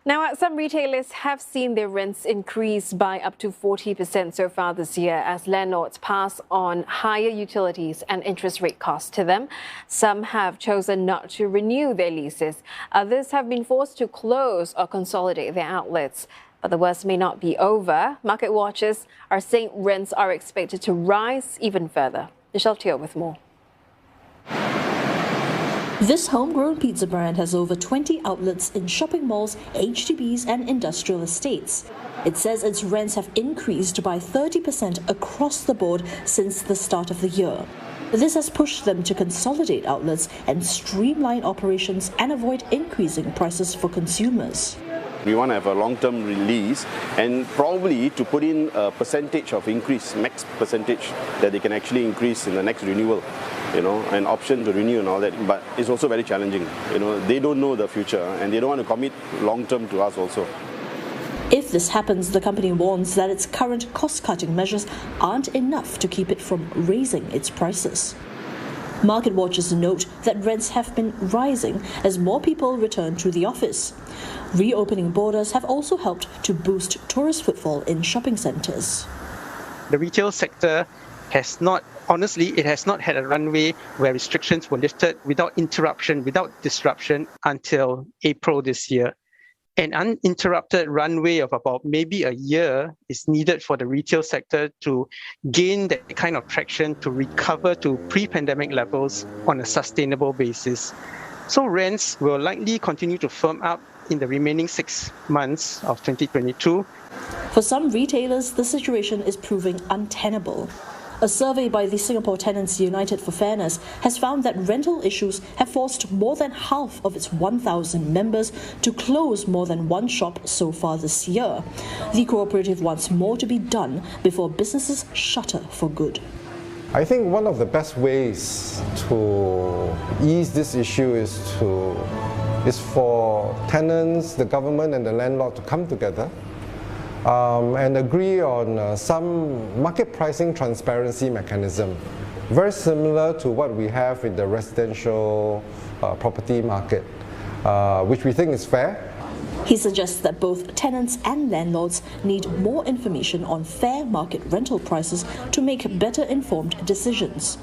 Now, some retailers have seen their rents increase by up to 40% so far this year as landlords pass on higher utilities and interest rate costs to them. Some have chosen not to renew their leases. Others have been forced to close or consolidate their outlets. But the worst may not be over. Market watchers are saying rents are expected to rise even further. Michelle Teo with more. This homegrown pizza brand has over 20 outlets in shopping malls, HDBs and industrial estates. It says its rents have increased by 30% across the board since the start of the year. This has pushed them to consolidate outlets and streamline operations and avoid increasing prices for consumers. We want to have a long-term release and probably to put in a percentage of increase, max percentage that they can actually increase in the next renewal, an option to renew and all that. But it's also very challenging. They don't know the future and they don't want to commit long-term to us also. If this happens, the company warns that its current cost-cutting measures aren't enough to keep it from raising its prices. Market watchers note that rents have been rising as more people return to the office. Reopening borders have also helped to boost tourist footfall in shopping centres. The retail sector has not had a runway where restrictions were lifted without interruption, without disruption until April this year. An uninterrupted runway of about maybe a year is needed for the retail sector to gain that kind of traction to recover to pre-pandemic levels on a sustainable basis. So rents will likely continue to firm up in the remaining 6 months of 2022. For some retailers, the situation is proving untenable. A survey by the Singapore Tenants United for Fairness has found that rental issues have forced more than half of its 1,000 members to close more than one shop so far this year. The cooperative wants more to be done before businesses shutter for good. I think one of the best ways to ease this issue is for tenants, the government and the landlord to come together and agree on some market pricing transparency mechanism, very similar to what we have in the residential property market, which we think is fair. He suggests that both tenants and landlords need more information on fair market rental prices to make better informed decisions.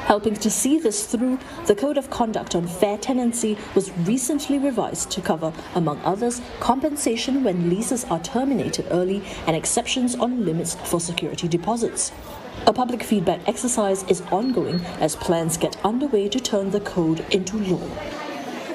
Helping to see this through, the Code of Conduct on Fair Tenancy was recently revised to cover, among others, compensation when leases are terminated early and exceptions on limits for security deposits. A public feedback exercise is ongoing as plans get underway to turn the code into law.